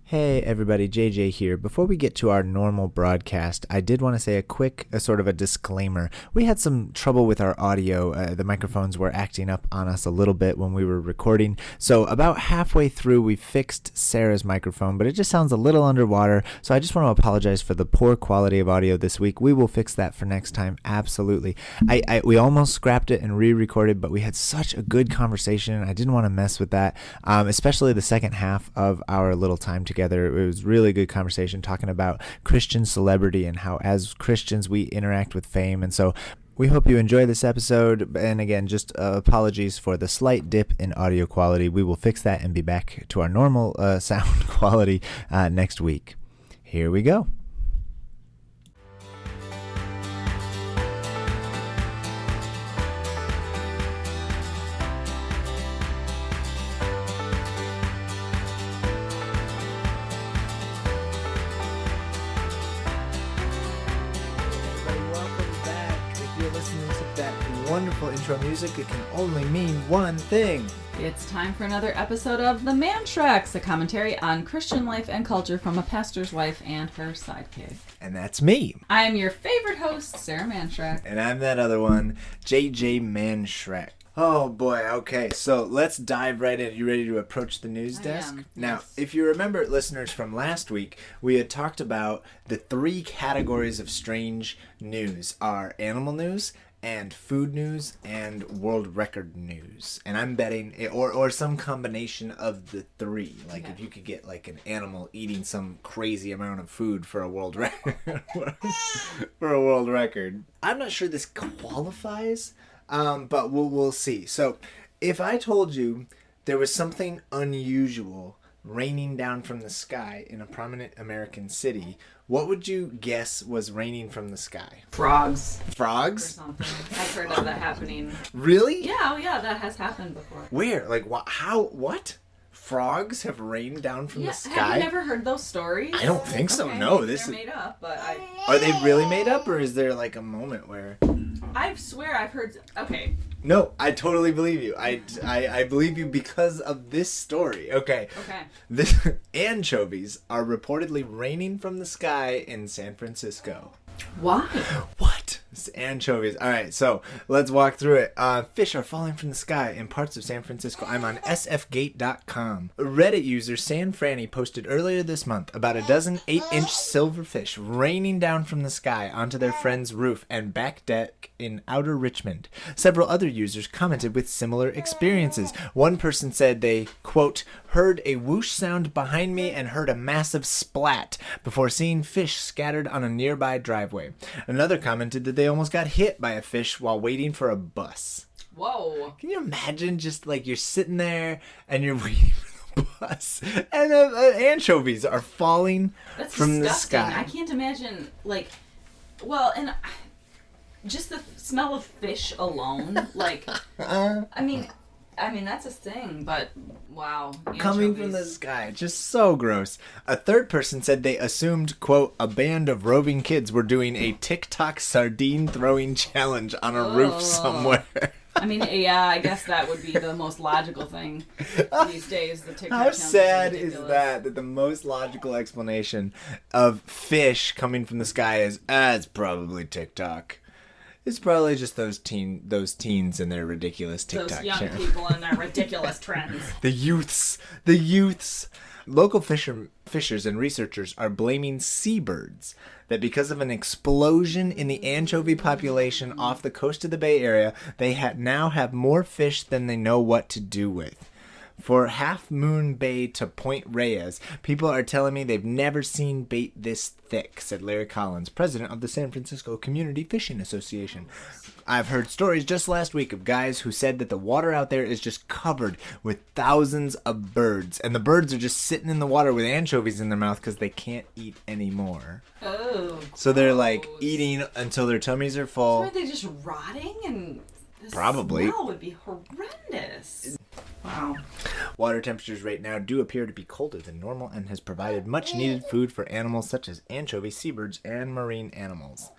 Hey everybody, JJ here. Before we get to our normal broadcast, I did want to say a quick sort of a disclaimer. We had some trouble with our audio. The microphones were acting up on us a little bit when we were recording. So about halfway through, we fixed Sarah's microphone, but it just sounds a little underwater. So I just want to apologize for the poor quality of audio this week. We will fix that for next time, absolutely. We almost scrapped it and re-recorded, but we had such a good conversation. I didn't want to mess with that, especially the second half of our little time together. It was really good conversation talking about Christian celebrity and how as Christians we interact with fame. And so we hope you enjoy this episode. And again, just apologies for the slight dip in audio quality. We will fix that and be back to our normal sound quality next week. Here we go. Wonderful intro music. It can only mean one thing. It's time for another episode of The Man Shreks, a commentary on Christian life and culture from a pastor's wife and her sidekick. And that's me. I'm your favorite host, Sarah Manshrek. And I'm that other one, JJ Manshrek. Oh boy, okay, so let's dive right in. You ready to approach the news desk? Now, yes. If you remember, listeners, from last week, we had talked about the three categories of strange news are animal news, and food news, and world record news. And I'm betting, or some combination of the three. Like, okay. If you could get, like, an animal eating some crazy amount of food for a world record. For a world record. I'm not sure this qualifies, but we'll see. So, if I told you there was something unusual raining down from the sky in a prominent American city, what would you guess was raining from the sky? Frogs. Frogs? Or something. I've heard of that happening. Really? Yeah, that has happened before. Where? Like, how, what? Frogs have rained down from the sky? Have you never heard those stories? I don't think so, okay. no. They're made up, but Are they really made up, or is there, like, a moment where... I swear I've heard... Okay. No, I totally believe you. I believe you because of this story. Okay. Anchovies are reportedly raining from the sky in San Francisco. Why? What? It's anchovies. All right, so let's walk through it. Fish are falling from the sky in parts of San Francisco. I'm on sfgate.com. Reddit user San Franny posted earlier this month about a dozen 8-inch silverfish raining down from the sky onto their friend's roof and back deck in outer Richmond. Several other users commented with similar experiences. One person said they, quote, heard a whoosh sound behind me and heard a massive splat before seeing fish scattered on a nearby driveway. Another commented that they almost got hit by a fish while waiting for a bus. Whoa. Can you imagine just like you're sitting there and you're waiting for the bus and anchovies are falling from disgusting. the sky? I can't imagine, like, well, and just the smell of fish alone, like, I mean, that's a thing, but wow. Coming from the sky. Just so gross. A third person said they assumed, quote, a band of roving kids were doing a TikTok sardine throwing challenge on a roof somewhere. I mean, yeah, I guess that would be the most logical thing these days. The TikTok How sad is that the most logical explanation of fish coming from the sky is, it's probably TikTok. It's probably just those teens and their ridiculous TikTok those young channel. people and their ridiculous trends. The youths. Local fishers and researchers are blaming seabirds that because of an explosion in the anchovy population off the coast of the Bay Area, they now have more fish than they know what to do with. For Half Moon Bay to Point Reyes, people are telling me they've never seen bait this thick, said Larry Collins, president of the San Francisco Community Fishing Association. I've heard stories just last week of guys who said that the water out there is just covered with thousands of birds, and the birds are just sitting in the water with anchovies in their mouth because they can't eat anymore. Oh, so they're like eating until their tummies are full. So are they just rotting? And the probably smell would be horrendous. Wow. Water temperatures right now do appear to be colder than normal and has provided much needed food for animals such as anchovies, seabirds, and marine animals.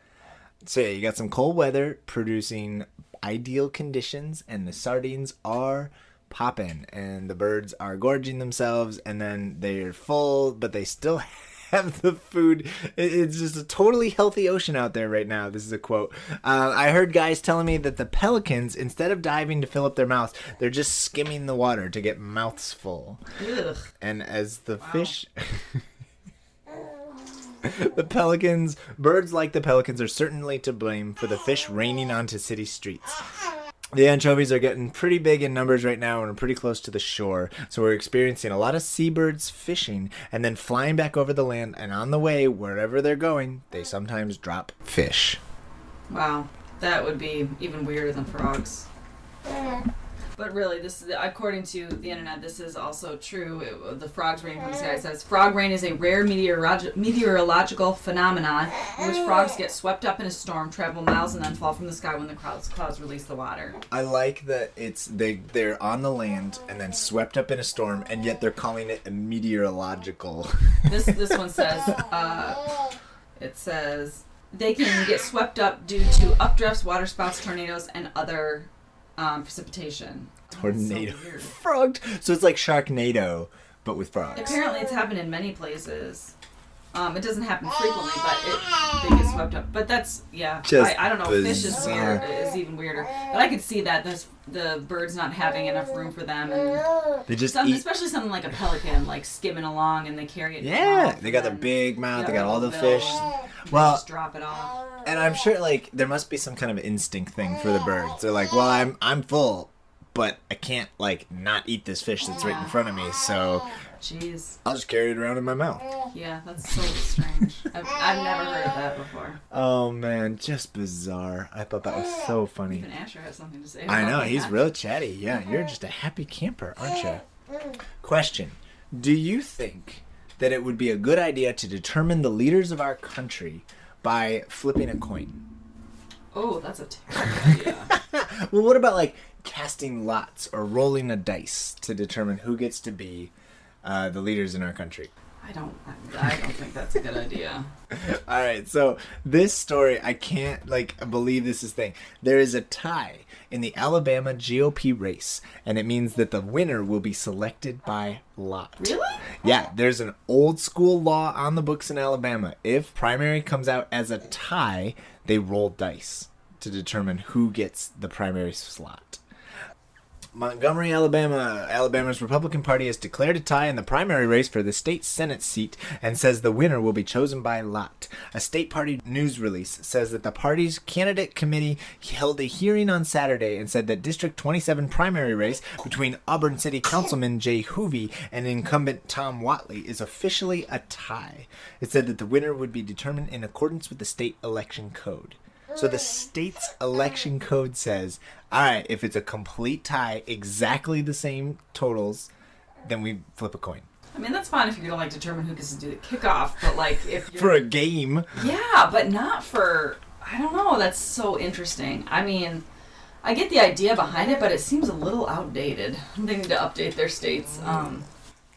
So yeah, you got some cold weather producing ideal conditions, and the sardines are popping, and the birds are gorging themselves, and then they're full, but they still have the food. It's just a totally healthy ocean out there right now. This is a quote. I heard guys telling me that the pelicans, instead of diving to fill up their mouths, they're just skimming the water to get mouths full. Ugh. And as the fish... The pelicans, birds like the pelicans, are certainly to blame for the fish raining onto city streets. The anchovies are getting pretty big in numbers right now and are pretty close to the shore. So we're experiencing a lot of seabirds fishing and then flying back over the land. And on the way, wherever they're going, they sometimes drop fish. Wow, that would be even weirder than frogs. But really, this is, according to the internet, this is also true. The frogs raining from the sky says, frog rain is a rare meteorological phenomenon in which frogs get swept up in a storm, travel miles, and then fall from the sky when the clouds release the water. I like that they're on the land and then swept up in a storm, and yet they're calling it a meteorological. This one says, it says, they can get swept up due to updrafts, waterspouts, tornadoes, and other... precipitation. Tornado. So Frog. So it's like Sharknado, but with frogs. apparently it's happened in many places. It doesn't happen frequently, but they get swept up. But that's, yeah. I don't know. Fish is weird. Is even weirder. But I could see that the birds not having enough room for them. And they just eat. Especially something like a pelican, like skimming along, and they carry it. Yeah, they got the big mouth. They got all the fish. Well, just drop it off. And I'm sure, like, there must be some kind of instinct thing for the birds. They're like, well, I'm full, but I can't, like, not eat this fish that's right in front of me, so... Jeez. I'll just carry it around in my mouth. Yeah, that's so strange. I've never heard of that before. Oh, man, just bizarre. I thought that was so funny. Even Asher has something to say about I know, that. he's real chatty. Yeah, you're just a happy camper, aren't you? Question. Do you think that it would be a good idea to determine the leaders of our country by flipping a coin? Oh, that's a terrible idea. Well, what about, like, casting lots or rolling a dice to determine who gets to be the leaders in our country? I don't think that's a good idea. All right, so this story, I can't, believe this is thing. There is a tie in the Alabama GOP race, and it means that the winner will be selected by lot. Really? Yeah, there's an old school law on the books in Alabama. If primary comes out as a tie, they roll dice to determine who gets the primary slot. Montgomery, Alabama. Alabama's Republican Party has declared a tie in the primary race for the state Senate seat and says the winner will be chosen by lot. A state party news release says that the party's candidate committee held a hearing on Saturday and said that District 27 primary race between Auburn City Councilman Jay Hoovey and incumbent Tom Watley is officially a tie. It said that the winner would be determined in accordance with the state election code. So the state's election code says, all right, if it's a complete tie, exactly the same totals, then we flip a coin. I mean, that's fine if you're going to, determine who gets to do the kickoff, but, if you're... For a game. Yeah, but not for... I don't know, that's so interesting. I mean, I get the idea behind it, but it seems a little outdated. They need to update their state's,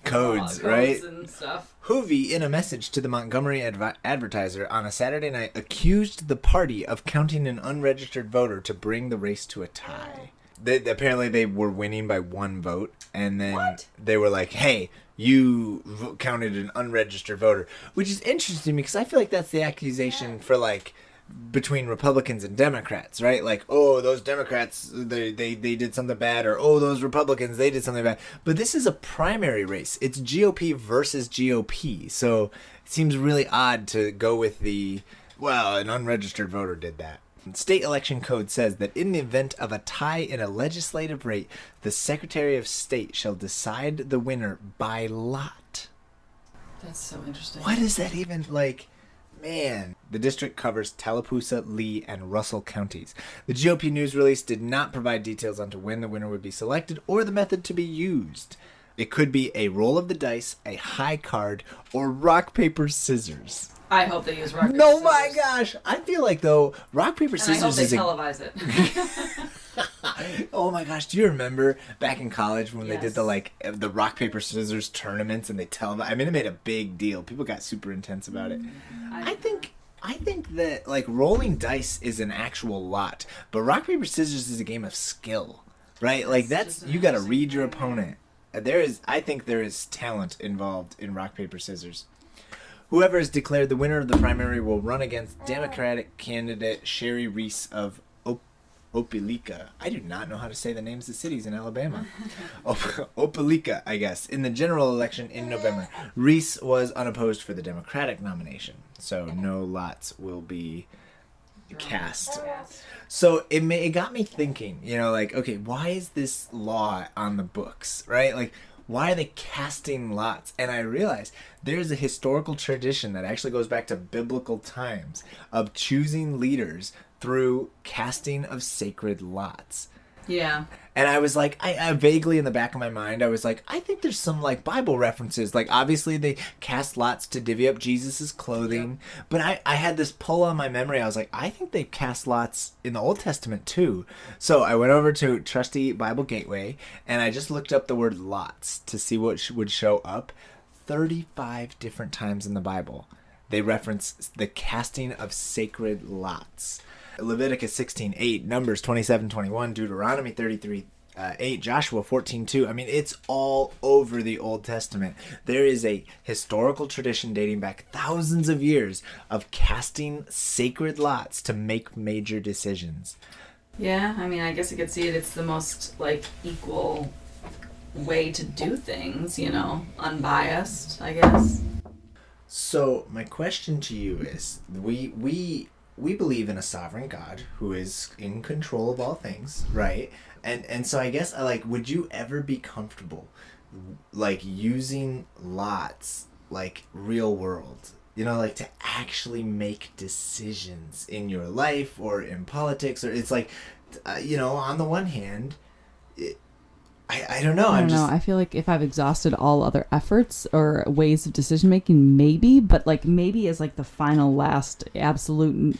codes, right? And stuff. Hoovey, in a message to the Montgomery Advertiser on a Saturday night, accused the party of counting an unregistered voter to bring the race to a tie. Apparently they were winning by one vote, and then they were like, hey, you counted an unregistered voter, which is interesting because I feel like that's the accusation for, between Republicans and Democrats, right? Like, oh, those Democrats, they did something bad, or oh, those Republicans, they did something bad. But this is a primary race. It's GOP versus GOP. So it seems really odd to go with an unregistered voter did that. State election code says that in the event of a tie in a legislative race, the Secretary of State shall decide the winner by lot. That's so interesting. What is that even like? Man, the district covers Tallapoosa, Lee, and Russell counties. The GOP news release did not provide details onto when the winner would be selected or the method to be used. It could be a roll of the dice, a high card, or rock, paper, scissors. I hope they use rock, paper, No, scissors. my gosh! I feel like, though, rock, paper, scissors is I hope they televise it. Oh my gosh, do you remember back in college when Yes. they did the rock, paper, scissors tournaments and they televised? I mean, it made a big deal. People got super intense about it. I think that rolling dice is an actual lot, but rock, paper, scissors is a game of skill. right? Like That's just you got to interesting read your thing. opponent. I think there is talent involved in rock paper scissors. Whoever is declared the winner of the primary will run against Democratic candidate Sherry Reese of Opelika. I do not know how to say the names of cities in Alabama. Opelika, I guess, in the general election in November. Reese was unopposed for the Democratic nomination, so no lots will be cast. So it got me thinking, like, okay, why is this law on the books, right? Like, why are they casting lots? And I realized there's a historical tradition that actually goes back to biblical times of choosing leaders through casting of sacred lots. Yeah. And I was like, I vaguely in the back of my mind, I was like, I think there's some like Bible references. Like obviously they cast lots to divvy up Jesus's clothing. Yep. But I had this pull on my memory. I was like, I think they cast lots in the Old Testament too. So I went over to Trusty Bible Gateway and I just looked up the word lots to see what would show up. 35 different times in the Bible they reference the casting of sacred lots. Leviticus 16:8, Numbers 27:21, Deuteronomy 33:8, Joshua 14:2. I mean, it's all over the Old Testament. There is a historical tradition dating back thousands of years of casting sacred lots to make major decisions. Yeah, I mean, I guess you could see it. It's the most like equal way to do things, unbiased, I guess. So my question to you is, we believe in a sovereign God who is in control of all things, right? And so I guess would you ever be comfortable like using lots like real world? To actually make decisions in your life or in politics, or it's like, on the one hand, I don't know. I don't know. I feel like if I've exhausted all other efforts or ways of decision making, maybe, but maybe as the final last absolute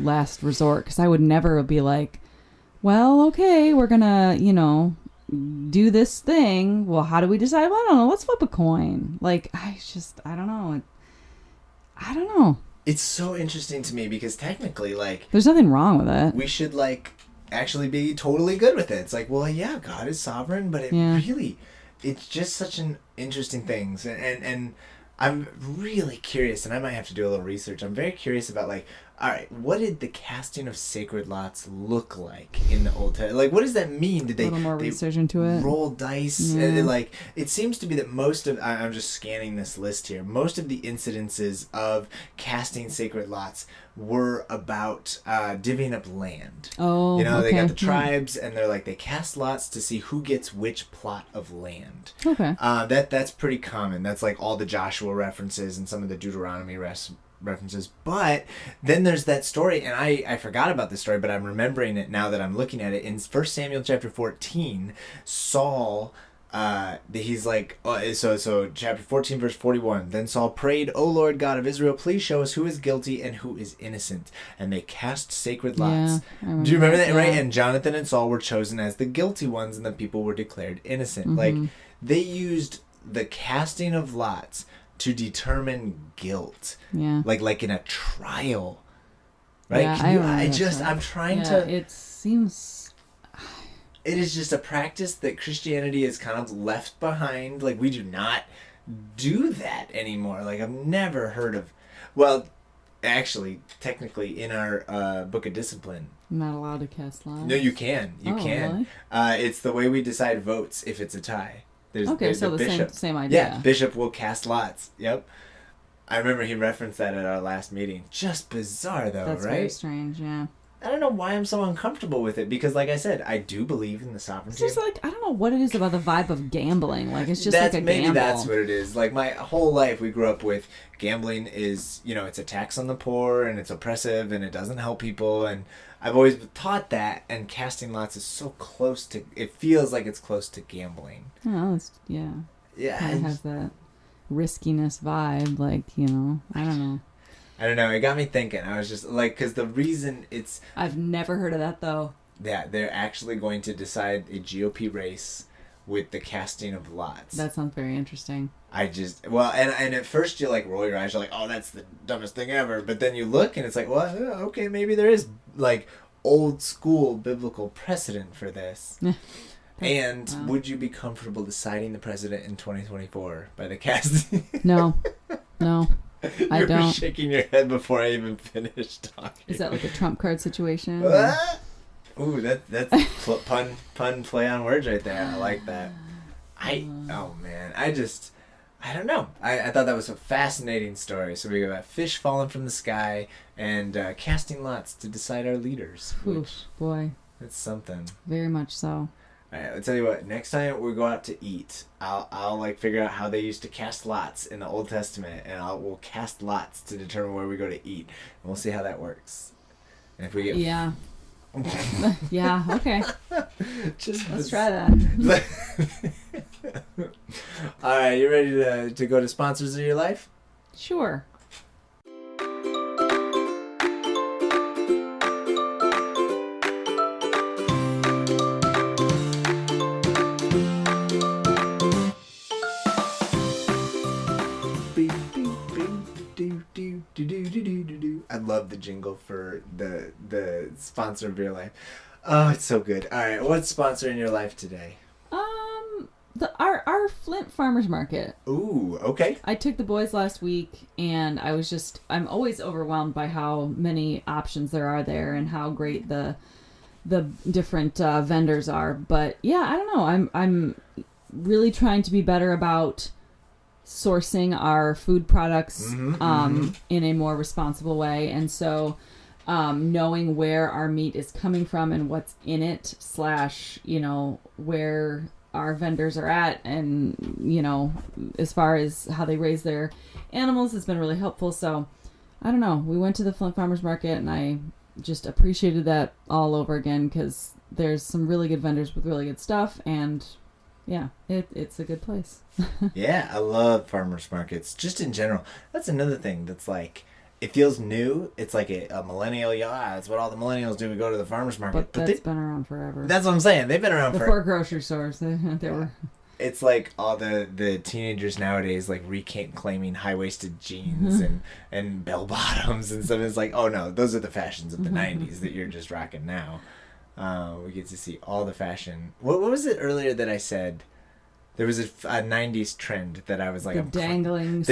last resort. Because I would never be like, well, okay, we're gonna, do this thing. Well, how do we decide? Well, I don't know. Let's flip a coin. I don't know. I don't know. It's so interesting to me because technically, there's nothing wrong with it. We should actually be totally good with it. It's like, well, yeah, God is sovereign, but it's just such an interesting thing. And I'm really curious, and I might have to do a little research. I'm very curious about all right, what did the casting of sacred lots look like in the Old Testament? What does that mean? Did they, a little more research into it? Roll dice? Yeah. And it seems to be that most of, I'm just scanning this list here, most of the incidences of casting sacred lots were about divvying up land. Oh, okay. They got the tribes, and they're they cast lots to see who gets which plot of land. Okay. That's pretty common. That's all the Joshua references and some of the Deuteronomy references. But then there's that story, and I forgot about this story, but I'm remembering it now that I'm looking at it. In 1 Samuel chapter 14, Saul, he's so chapter 14 verse 41, then Saul prayed, "O Lord God of Israel, please show us who is guilty and who is innocent." And they cast sacred lots. Yeah, do you remember that? Right? And Jonathan and Saul were chosen as the guilty ones, and the people were declared innocent. Mm-hmm. They used the casting of lots to determine guilt. Yeah. Like in a trial. Right? Yeah, I'm trying to... It seems... It is just a practice that Christianity is kind of left behind. We do not do that anymore. I've never heard of... Well, actually, technically, in our Book of Discipline... I'm not allowed to cast lots? No, you can. You can. Really? It's the way we decide votes if it's a tie. There's so the the bishop. same idea. Yeah, bishop will cast lots. Yep. I remember he referenced that at our last meeting. Just bizarre, though, That's right? very strange, yeah. I don't know why I'm so uncomfortable with it, because like I said, I do believe in the sovereignty. It's just I don't know what it is about the vibe of gambling. It's just that's, like a maybe gamble. That's what it is. My whole life we grew up with gambling is, it's a tax on the poor, and it's oppressive, and it doesn't help people, and I've always taught that, and casting lots is so close to, it feels like it's close to gambling. Oh, Yeah. It has that riskiness vibe, I don't know. I don't know. It got me thinking. I was just because the reason it's... I've never heard of that, though. Yeah, they're actually going to decide a GOP race with the casting of lots. That sounds very interesting. And at first you roll your eyes, you're like, oh, that's the dumbest thing ever. But then you look and it's like, well, okay, maybe there is old school biblical precedent for this. And Wow. would you be comfortable deciding the president in 2024 by the casting? No, I You're don't. shaking your head before I even finished talking. Is that like a trump card situation? Ah! Ooh, that's pun play on words right there. I like that. Oh man, I don't know. I thought that was a fascinating story. So we got fish falling from the sky and casting lots to decide our leaders. Oof, Which, boy, that's something. very much so. All right, I'll tell you what. Next time we go out to eat, I'll like figure out how they used to cast lots in the Old Testament, and we'll cast lots to determine where we go to eat, and we'll see how that works. And if we get Yeah. Yeah, okay. just Let's try that. All right, you ready to go to sponsors of your life? Sure. I love the jingle for the sponsor of your life. Oh, it's so good. All right, what's sponsor in your life today? Our Flint Farmers Market. Ooh, okay. I took the boys last week, and I'm always overwhelmed by how many options there are there and how great the different vendors are. But yeah, I don't know. I'm really trying to be better about sourcing our food products in a more responsible way, and so knowing where our meat is coming from and what's in it / where our vendors are at, and as far as how they raise their animals has been really helpful. So I don't know, we went to the Flint Farmers Market and I just appreciated that all over again, because there's some really good vendors with really good stuff, and yeah, it's a good place. Yeah, I love farmers markets just in general. That's another thing that's like, it feels new. It's like a millennial, that's what all the millennials do. We go to the farmers market. But that's been around forever. That's what I'm saying. They've been around Before grocery stores, they were. It's like all the teenagers nowadays like claiming high-waisted jeans and bell bottoms and stuff. It's like, oh no, those are the fashions of the 90s that you're just rocking now. We get to see all the fashion. What was it earlier that I said? There was a 90s trend that I was like... The dangling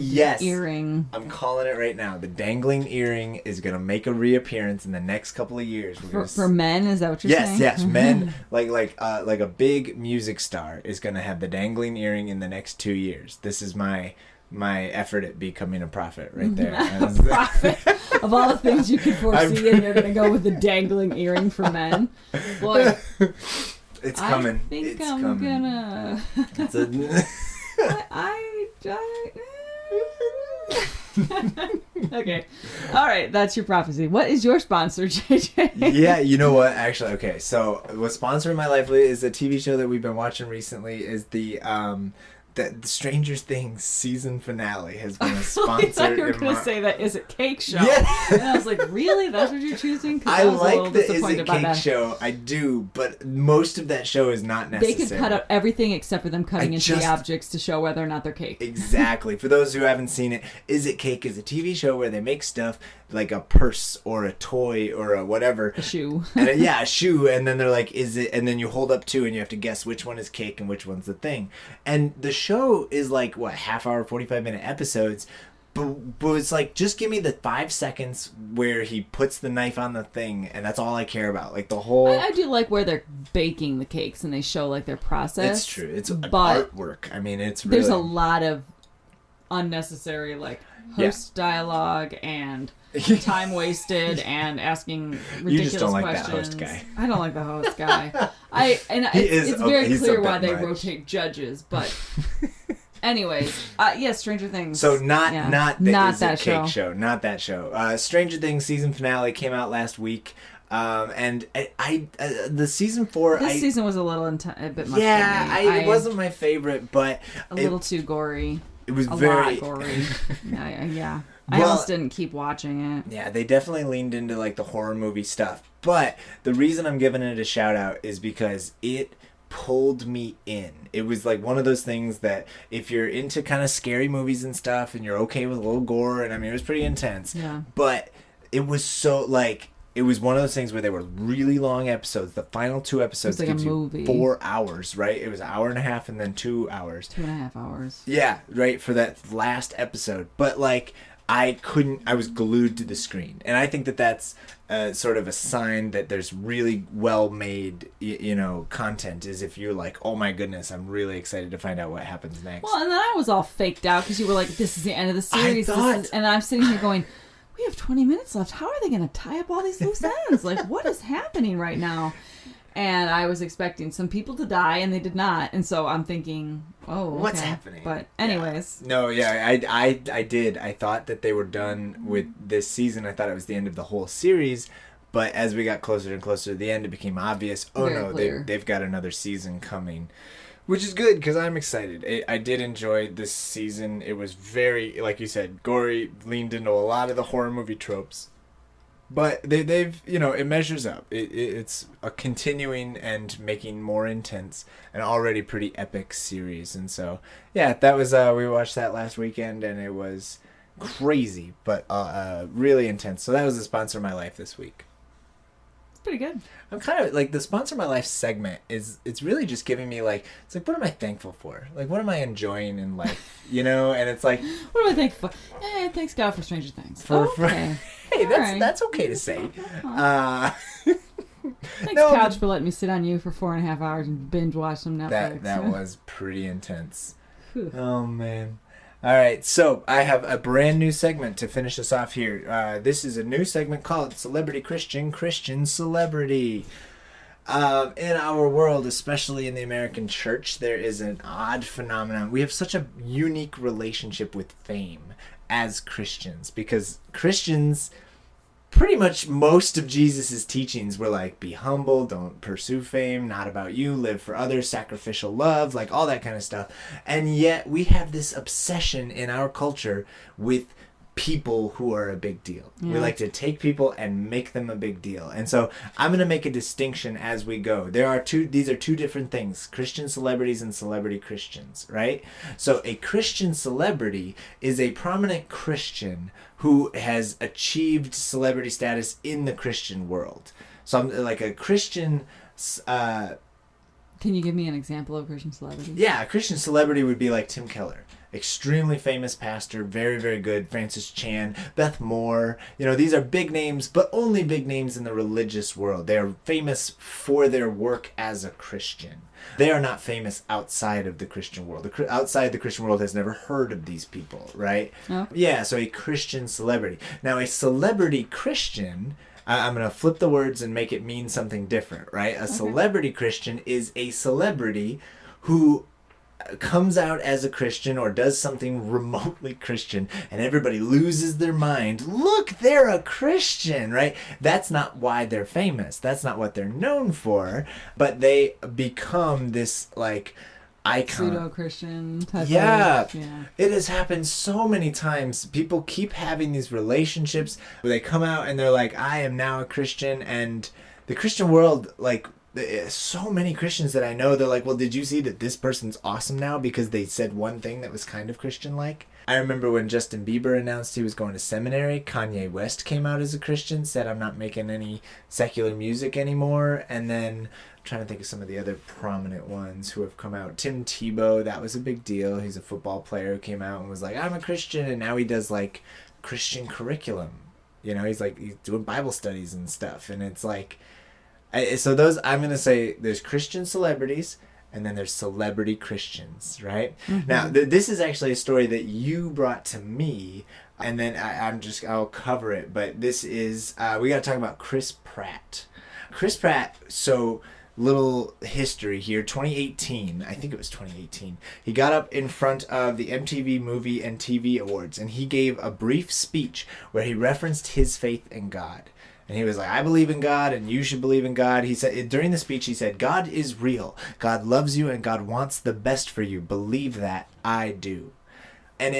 yes. earring. I'm calling it right now. The dangling earring is going to make a reappearance in the next couple of years. For men, is that what you're saying? Yes, men. like a big music star is going to have the dangling earring in the next 2 years. This is my effort at becoming a prophet right there. A prophet? Of all the things you could foresee, and you're going to go with the dangling earring for men? Boy... It's coming. I think it's I'm coming. gonna. Okay. All right. That's your prophecy. What is your sponsor, JJ? Yeah, you know what? Actually, okay. So, what's sponsoring my life is a TV show that we've been watching recently. Is the Stranger Things season finale has been a sponsor. I thought you were going to say that Is It Cake show. Yeah. And I was like, really? That's what you're choosing? I like the Is It Cake show. I do, but most of that show is not necessary. They could cut out everything except for them cutting into the objects to show whether or not they're cake. Exactly. For those who haven't seen it, Is It Cake is a TV show where they make stuff like a purse or a toy or a whatever. A shoe. And a shoe, and then they're like, is it? And then you hold up two and you have to guess which one is cake and which one's the thing. And the show is like, what, half hour, 45-minute episodes. But it's like, just give me the 5 seconds where he puts the knife on the thing, and that's all I care about. Like the whole... I do like where they're baking the cakes and they show like their process. It's true. It's artwork. I mean, it's really... There's a lot of unnecessary like host dialogue and time wasted and asking ridiculous you just don't like questions. That host guy. I don't like the host guy. It's very clear why they rotate judges, but anyways, yes, Stranger Things. So not that show. Not that show. Stranger Things season finale came out last week. And the season 4. This season was a bit much. Yeah, for me. It wasn't my favorite, but a little too gory. It was a very lot gory. Yeah. I almost didn't keep watching it. Yeah, they definitely leaned into like the horror movie stuff. But the reason I'm giving it a shout out is because it pulled me in. It was like one of those things that if you're into kind of scary movies and stuff and you're okay with a little gore, and I mean it was pretty intense. Yeah. But it was so like it was one of those things where they were really long episodes. The final 2 episodes like gives a you movie. 4 hours, right? It was an hour and a half and then 2 hours. 2.5 hours. Yeah, right, for that last episode. But, like, I was glued to the screen. And I think that that's sort of a sign that there's really well-made, content, is if you're like, oh my goodness, I'm really excited to find out what happens next. Well, and then I was all faked out because you were like, this is the end of the series. And I'm sitting here going, we have 20 minutes left. How are they going to tie up all these loose ends? Like, what is happening right now? And I was expecting some people to die, and they did not. And so I'm thinking, oh, okay. What's happening? But anyways. Yeah. No, yeah, I did. I thought that they were done with this season. I thought it was the end of the whole series. But as we got closer and closer to the end, it became obvious, they've got another season coming. Which is good, because I'm excited. I did enjoy this season. It was very, like you said, gory, leaned into a lot of the horror movie tropes. But they've it measures up. It's a continuing and making more intense and already pretty epic series. And so, yeah, that was, we watched that last weekend, and it was crazy, but really intense. So that was the sponsor of my life this week. It's pretty good. I'm kind of like, the sponsor of my life segment it's really just giving me what am I thankful for? Like, what am I enjoying in life? And it's like, what do I thankful for? Thanks God for Stranger Things. Okay. Hey, that's okay to say. Thanks, Couch, for letting me sit on you for 4.5 hours and binge watch some Netflix. That was pretty intense. Oh, man. All right, so I have a brand new segment to finish us off here. This is a new segment called Celebrity Christian, Christian Celebrity. In our world, especially in the American church, there is an odd phenomenon. We have such a unique relationship with fame as Christians, because Christians, pretty much most of Jesus's teachings were like, be humble, don't pursue fame, not about you, live for others, sacrificial love, like all that kind of stuff. And yet we have this obsession in our culture with people who are a big deal. Yeah. We like to take people and make them a big deal. And so I'm going to make a distinction as we go. These are 2 different things, Christian celebrities and celebrity Christians, right? So a Christian celebrity is a prominent Christian who has achieved celebrity status in the Christian world. So I'm like a Christian... Can you give me an example of a Christian celebrity? Yeah, a Christian celebrity would be like Tim Keller. Extremely famous pastor, very, very good. Francis Chan, Beth Moore. These are big names, but only big names in the religious world. They are famous for their work as a Christian. They are not famous outside of the Christian world. Outside the Christian world has never heard of these people, right? Oh. Yeah, so a Christian celebrity. Now, a celebrity Christian... I'm going to flip the words and make it mean something different, right? A celebrity Christian is a celebrity who comes out as a Christian or does something remotely Christian, and everybody loses their mind. Look, they're a Christian, right? That's not why they're famous. That's not what they're known for, but they become this, icon. Pseudo-Christian type of... It has happened so many times. People keep having these relationships where they come out and they're like, I am now a Christian, and the Christian world, so many Christians that I know, they're like, well, did you see that this person's awesome now because they said one thing that was kind of Christian-like? I remember when Justin Bieber announced he was going to seminary, Kanye West came out as a Christian, said, I'm not making any secular music anymore, and then... trying to think of some of the other prominent ones who have come out. Tim Tebow, that was a big deal. He's a football player who came out and was like, I'm a Christian, and now he does Christian curriculum. He's doing Bible studies and stuff, and it's so those, I'm going to say there's Christian celebrities and then there's celebrity Christians, right? Mm-hmm. Now, this is actually a story that you brought to me, and then I'll cover it, but this is, we got to talk about Chris Pratt. Chris Pratt, so little history here, 2018, I think it was 2018, he got up in front of the MTV Movie and TV Awards, and he gave a brief speech where he referenced his faith in God. And he was like, I believe in God, and you should believe in God. He said, during the speech, he said, God is real. God loves you, and God wants the best for you. Believe that. I do. And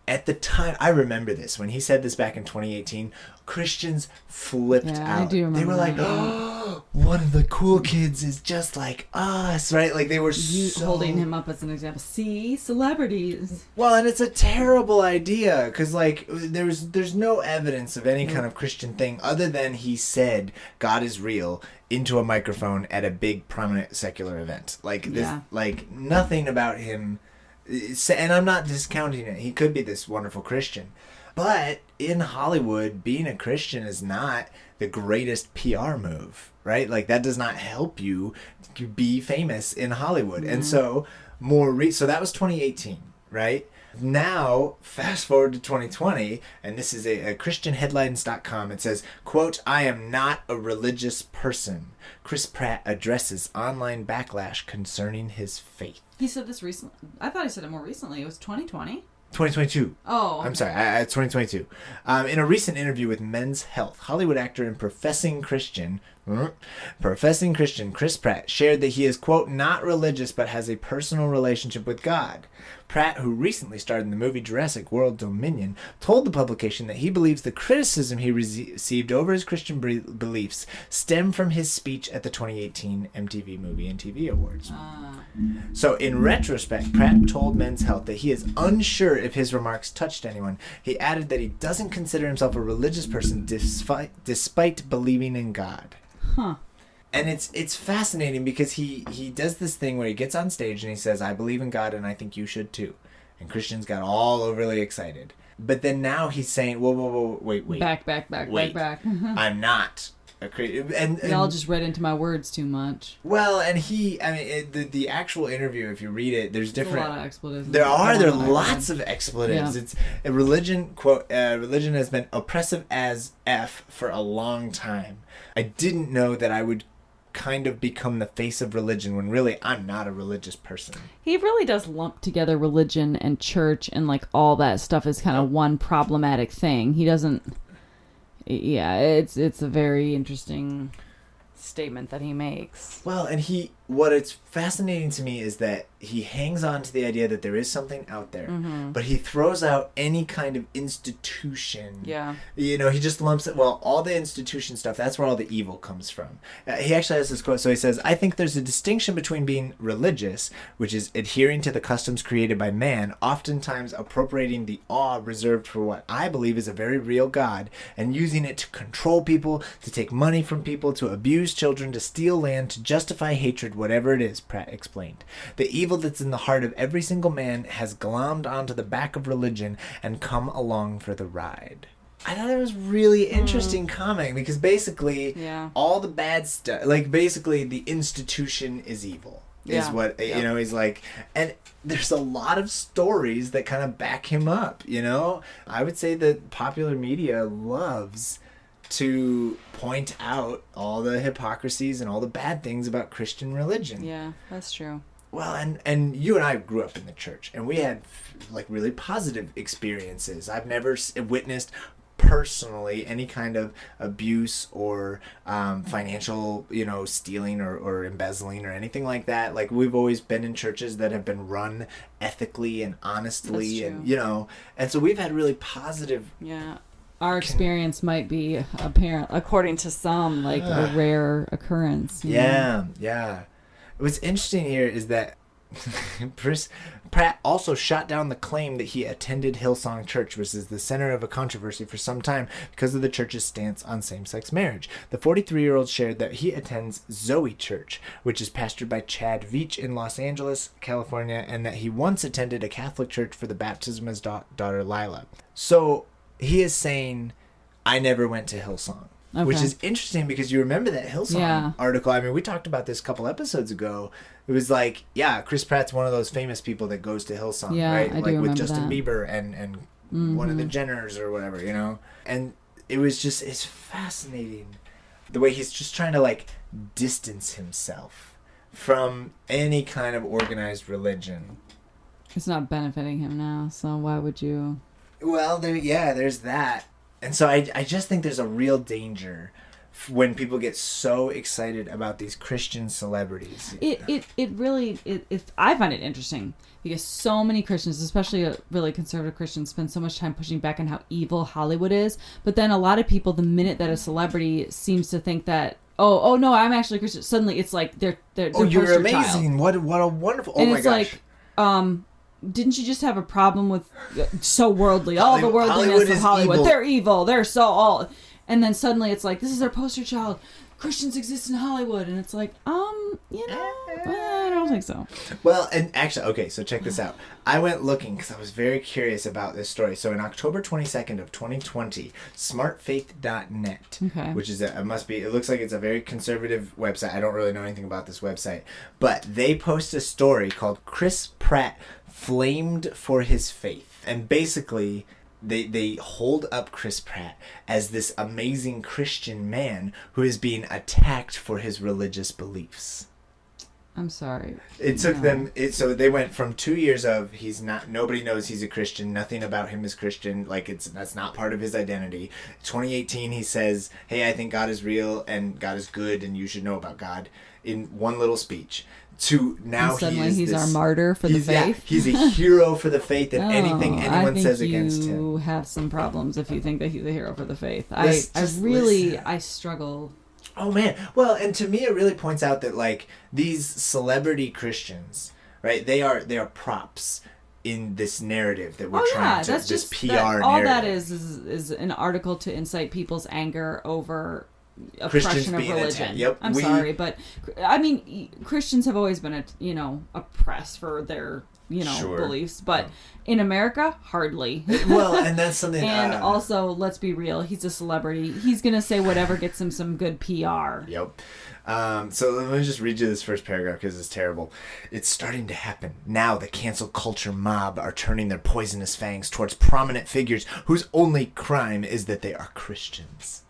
at the time, I remember this when he said this back in 2018. Christians flipped Yeah, I out. do remember They were like, that. "Oh, one of the cool kids is just like us," right? Like they were You so holding him up as an example. See, celebrities. well, and it's a terrible idea because like there's no evidence of any kind of Christian thing other than he said God is real into a microphone at a big prominent secular event. Like this, Yeah. like nothing about him. And I'm not discounting it. He could be this wonderful Christian, but in Hollywood, being a Christian is not the greatest PR move, right? Like that does not help you to be famous in Hollywood. And so so that was 2018, right? Now, fast forward to 2020, and this is a ChristianHeadlines.com. It says, quote, "I am not a religious person. Chris Pratt addresses online backlash concerning his faith." He said this recently. I thought he said it more recently. It was 2020. 2022. Oh, I'm sorry, it's 2022. In a recent interview with Men's Health, Hollywood actor and professing Christian Chris Pratt shared that he is, quote, "not religious but has a personal relationship with God." Pratt, who recently starred in the movie Jurassic World Dominion, told the publication that he believes the criticism he received over his Christian beliefs stem from his speech at the 2018 MTV Movie and TV Awards. So, in retrospect, Pratt told Men's Health that he is unsure if his remarks touched anyone. He added that he doesn't consider himself a religious person despite believing in God. Huh. And it's fascinating because he does this thing where he gets on stage and he says, "I believe in God and I think you should too." And Christians got all overly excited. But then now he's saying, whoa, wait. Back. I'm not a Christian. And Y'all just read into my words too much. well, and the actual interview, if you read it, there's There's different. a lot of expletives. There are The one that I lots read. of expletives. Yeah. It's a religion, quote, religion has been oppressive as F for a long time. I didn't know that I would kind of become the face of religion when really I'm not a religious person. He really does lump together religion and church and like all that stuff is kind of one problematic thing. He doesn't. Yeah, it's a very interesting statement that he makes. Well, and what it's fascinating to me is that he hangs on to the idea that there is something out there, but he throws out any kind of institution. Yeah. You know, he just lumps it, well, all the institution stuff, that's where all the evil comes from. He actually has this quote, so he says, "I think there's a distinction between being religious, which is adhering to the customs created by man, oftentimes appropriating the awe reserved for what I believe is a very real God, and using it to control people, to take money from people, to abuse children, to steal land, to justify hatred, whatever it is," Pratt explained. "The evil that's in the heart of every single man has glommed onto the back of religion and come along for the ride." I thought it was really interesting comment because basically Yeah. all the bad stuff, like basically the institution is evil. Is Yeah. what, you know, he's like, and there's a lot of stories that kind of back him up, you know? I would say that popular media loves to point out all the hypocrisies and all the bad things about Christian religion. Yeah, that's true. Well, and you and I grew up in the church, and we had like really positive experiences. I've never witnessed personally any kind of abuse or financial, stealing or embezzling or anything like that. Like we've always been in churches that have been run ethically and honestly, That's and true. and so we've had really positive. Yeah. Our experience might be apparent, according to some, like a rare occurrence. you know? Yeah. What's interesting here is that Pratt also shot down the claim that he attended Hillsong Church, which is the center of a controversy for some time because of the church's stance on same-sex marriage. The 43-year-old shared that he attends Zoe Church, which is pastored by Chad Veach in Los Angeles, California, and that he once attended a Catholic church for the baptism of his daughter Lila. So he is saying, I never went to Hillsong. Okay. Which is interesting because you remember that Hillsong article. I mean, we talked about this a couple episodes ago. It was like, Chris Pratt's one of those famous people that goes to Hillsong, Yeah, right? I do Like remember with Justin that. Bieber and one of the Jenners or whatever, And it was just, it's fascinating the way he's just trying to like distance himself from any kind of organized religion. It's not benefiting him now, so why would you? Well, there's that. And so I just think there's a real danger when people get so excited about these Christian celebrities. It really I find it interesting because so many Christians, especially really conservative Christians, spend so much time pushing back on how evil Hollywood is. But then a lot of people, the minute that a celebrity seems to think that, oh no, I'm actually Christian, suddenly it's like they're oh, you're poster amazing! child. What a wonderful! Oh and my it's gosh! like, didn't you just have a problem with so worldly? All the worldliness Hollywood of Hollywood. evil. They're evil. They're so all. And then suddenly it's like, this is our poster child. Christians exist in Hollywood. And it's like, I don't think so. Well, and actually, okay, so check this out. I went looking because I was very curious about this story. So in October 22nd of 2020, smartfaith.net, which is it looks like it's a very conservative website. I don't really know anything about this website. But they post a story called Chris Pratt Flamed for His Faith. And basically, they hold up Chris Pratt as this amazing Christian man who is being attacked for his religious beliefs. I'm sorry. It took them. So they went from 2 years of he's not. Nobody knows he's a Christian. Nothing about him is Christian. Like that's not part of his identity. 2018, he says, "Hey, I think God is real and God is good, and you should know about God." In one little speech. To now, and suddenly he's our martyr for the faith. He's a hero for the faith, and anything anyone says against him. You have some problems if you think that he's a hero for the faith. Listen. I struggle. Oh man, well, and to me, it really points out that like these celebrity Christians, right? They are props in this narrative that we're trying to. That's this just PR that, all narrative. that is an article to incite people's anger over Christians oppression of being religion. attacked. Yep, I'm sorry, but I mean, Christians have always been, oppressed for their, beliefs, but in America, hardly. Well, and that's something. And also, let's be real, he's a celebrity. He's gonna say whatever gets him some good PR. Yep. So let me just read you this first paragraph because it's terrible. It's starting to happen. Now the cancel culture mob are turning their poisonous fangs towards prominent figures whose only crime is that they are Christians.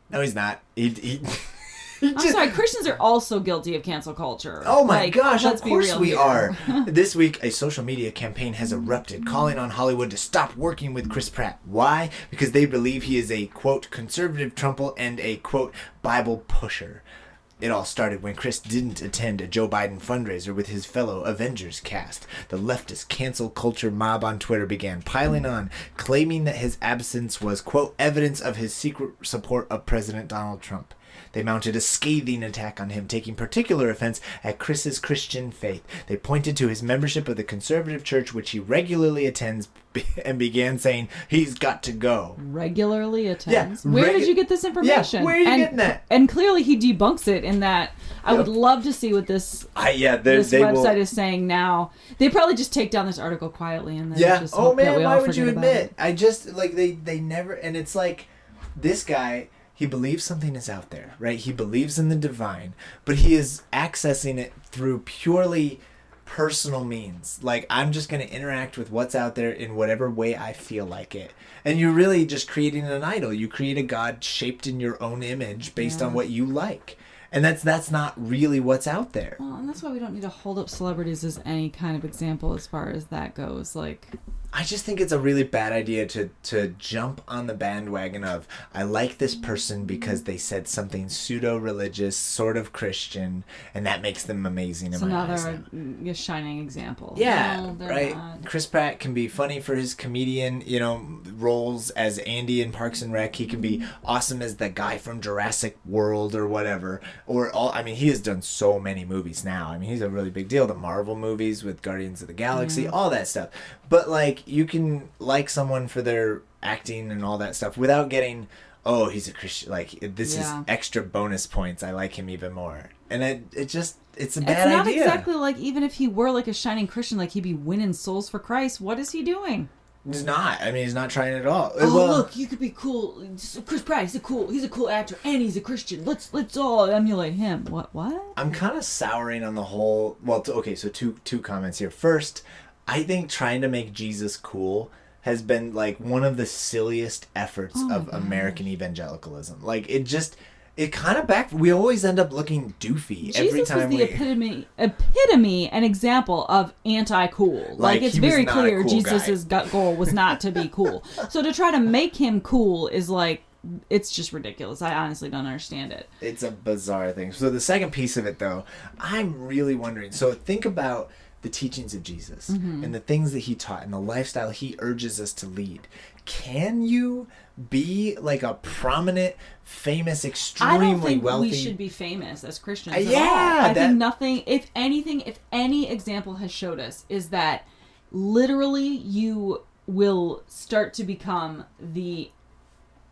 No, he's not. I'm sorry, Christians are also guilty of cancel culture. Oh my gosh, of course we here. are. This week, a social media campaign has erupted, calling on Hollywood to stop working with Chris Pratt. Why? Because they believe he is a, quote, conservative Trump and a, quote, Bible pusher. It all started when Chris didn't attend a Joe Biden fundraiser with his fellow Avengers cast. The leftist cancel culture mob on Twitter began piling on, claiming that his absence was, quote, evidence of his secret support of President Donald Trump. They mounted a scathing attack on him, taking particular offense at Chris's Christian faith. They pointed to his membership of the conservative church, which he regularly attends, and began saying he's got to go. Regularly attends? Yeah, where did you get this information? Yeah, where are you getting that? And clearly he debunks it in that I would love to see what this website is saying now. They probably just take down this article quietly and then just hope that we all why would forget you about admit? it. I just, like, they never, and it's like, this guy... He believes something is out there, right? He believes in the divine, but he is accessing it through purely personal means. Like, I'm just going to interact with what's out there in whatever way I feel like it. And you're really just creating an idol. You create a God shaped in your own image based on what you like. And that's not really what's out there. Well, and that's why we don't need to hold up celebrities as any kind of example as far as that goes. Like, I just think it's a really bad idea to jump on the bandwagon of, I like this person because they said something pseudo-religious, sort of Christian, and that makes them amazing in my eyes. So now they're a shining example. Yeah, no, right? not. Chris Pratt can be funny for his comedian, roles as Andy in Parks and Rec. He can be awesome as the guy from Jurassic World or whatever. He has done so many movies now. I mean, he's a really big deal. The Marvel movies with Guardians of the Galaxy, all that stuff. But, like, you can like someone for their acting and all that stuff without getting, oh, he's a Christian. Like, this is extra bonus points. I like him even more. And it's a bad idea. It's not exactly like, even if he were like a shining Christian, like he'd be winning souls for Christ. What is he doing? He's not. I mean, he's not trying at all. Oh, look, you could be cool. Chris Pratt, he's a cool actor, and he's a Christian. Let's all emulate him. What? I'm kind of souring on the whole. Well, okay, so two comments here. First, I think trying to make Jesus cool has been like one of the silliest efforts of American evangelicalism. Like, it kind of we always end up looking doofy every time Jesus was the epitome and example of anti-cool. Like it's very clear cool Jesus's goal was not to be cool. So to try to make him cool is like it's just ridiculous. I honestly don't understand it. It's a bizarre thing. So the second piece of it, though, I'm really wondering. So think about the teachings of Jesus and the things that he taught and the lifestyle he urges us to lead. Can you be like a prominent, famous, extremely I don't think wealthy? we should be famous as Christians. At Yeah, all. I think nothing. If anything, if any example has showed us, is that literally you will start to become the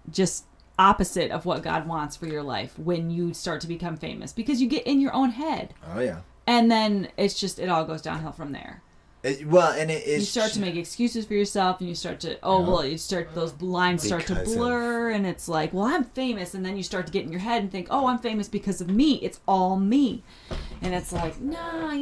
just opposite of what God wants for your life when you start to become famous, because you get in your own head. Oh yeah. And then it all goes downhill from there. You start to make excuses for yourself, and you start to, those lines start to blur, and it's like, well, I'm famous, and then you start to get in your head and think, oh, I'm famous because of me. It's all me. And it's like, nah, I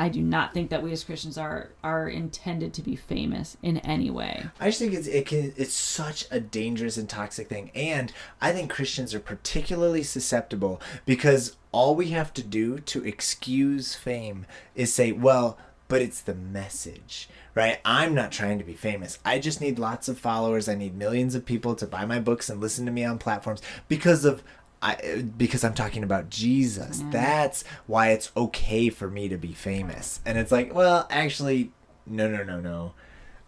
do not think that we as Christians are intended to be famous in any way. I just think it's such a dangerous and toxic thing, and I think Christians are particularly susceptible because all we have to do to excuse fame is say, well, but it's the message, right? I'm not trying to be famous. I just need lots of followers. I need millions of people to buy my books and listen to me on platforms because I'm talking about Jesus. Yeah. That's why it's okay for me to be famous. And it's like, well, actually, no.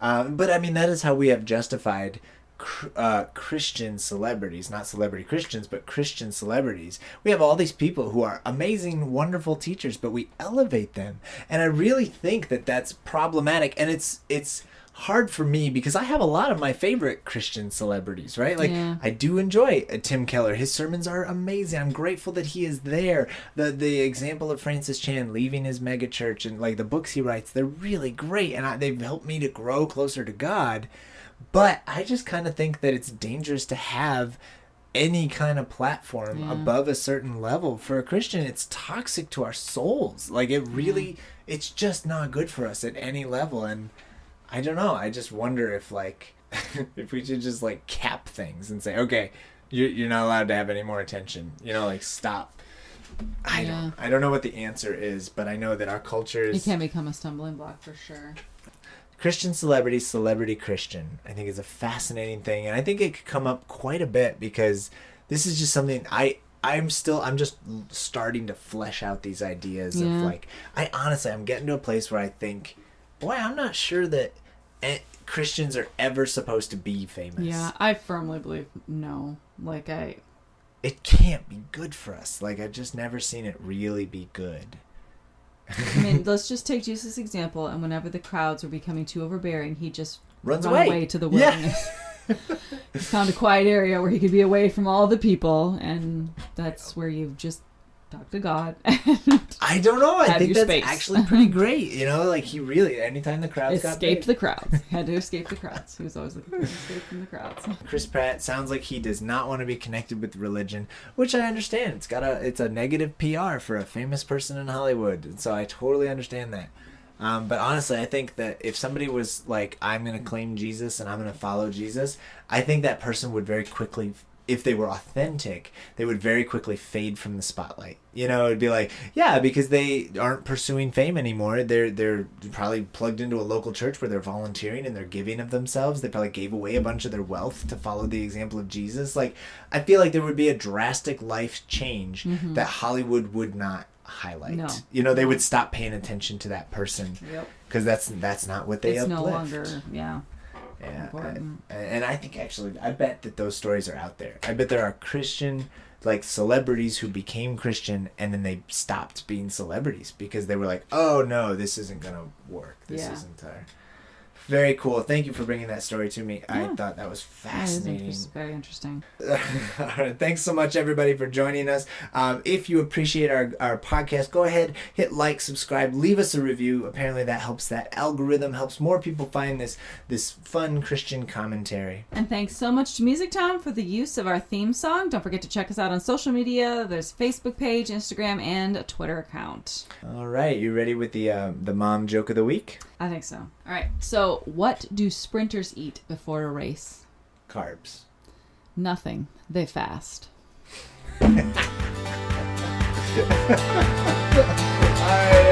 But I mean, that is how we have justified Christian celebrities, not celebrity Christians, but Christian celebrities. We have all these people who are amazing, wonderful teachers, but we elevate them. And I really think that that's problematic. And it's hard for me because I have a lot of my favorite Christian celebrities, right? Like, yeah. I do enjoy Tim Keller. His sermons are amazing. I'm grateful that he is there. The example of Francis Chan leaving his mega church and like the books he writes, they're really great. And they've helped me to grow closer to God. But I just kind of think that it's dangerous to have any kind of platform above a certain level. For a Christian, it's toxic to our souls. Like, it really, it's just not good for us at any level. And I don't know. I just wonder if, like, if we should just, like, cap things and say, okay, you're not allowed to have any more attention. Like, stop. I don't know what the answer is, but I know that our culture is... It can become a stumbling block for sure. Christian celebrity Christian, I think is a fascinating thing, and I think it could come up quite a bit because this is just something I'm just starting to flesh out these ideas of like, I'm getting to a place where I think, boy, I'm not sure that Christians are ever supposed to be famous. Yeah, I firmly believe no. It can't be good for us. Like, I've just never seen it really be good. I mean, let's just take Jesus' example, and whenever the crowds were becoming too overbearing, he just runs away to the wilderness. Yeah. He found a quiet area where he could be away from all the people, and that's where you just talk to God. I don't know. I think that's space. Actually pretty great. Like, he really, anytime the crowds escaped the crowds. He had to escape the crowds. He was always looking for an escape from the crowds. Chris Pratt sounds like he does not want to be connected with religion, which I understand. It's a negative PR for a famous person in Hollywood, and so I totally understand that. But honestly, I think that if somebody was like, I'm going to claim Jesus and I'm going to follow Jesus, I think that person would very quickly, if they were authentic, they would very quickly fade from the spotlight. It'd be like, yeah, because they aren't pursuing fame anymore. They're probably plugged into a local church where they're volunteering and they're giving of themselves. They probably gave away a bunch of their wealth to follow the example of Jesus. Like, I feel like there would be a drastic life change that Hollywood would not highlight. No. They would stop paying attention to that person because that's not what they uplift. It's no longer, Yeah, and I think actually, I bet that those stories are out there. I bet there are Christian, like, celebrities who became Christian and then they stopped being celebrities because they were like, oh no, this isn't gonna work. This isn't very cool. Thank you for bringing that story to me. Yeah. I thought that was fascinating. Very interesting. All right, thanks so much, everybody, for joining us. If you appreciate our podcast, go ahead, hit like, subscribe, leave us a review. Apparently that helps that algorithm, helps more people find this fun Christian commentary. And thanks so much to Music Tom for the use of our theme song. Don't forget to check us out on social media. There's a Facebook page, Instagram, and a Twitter account. All right, you ready with the mom joke of the week? I think so. All right. So, what do sprinters eat before a race? Carbs. Nothing. They fast. All right.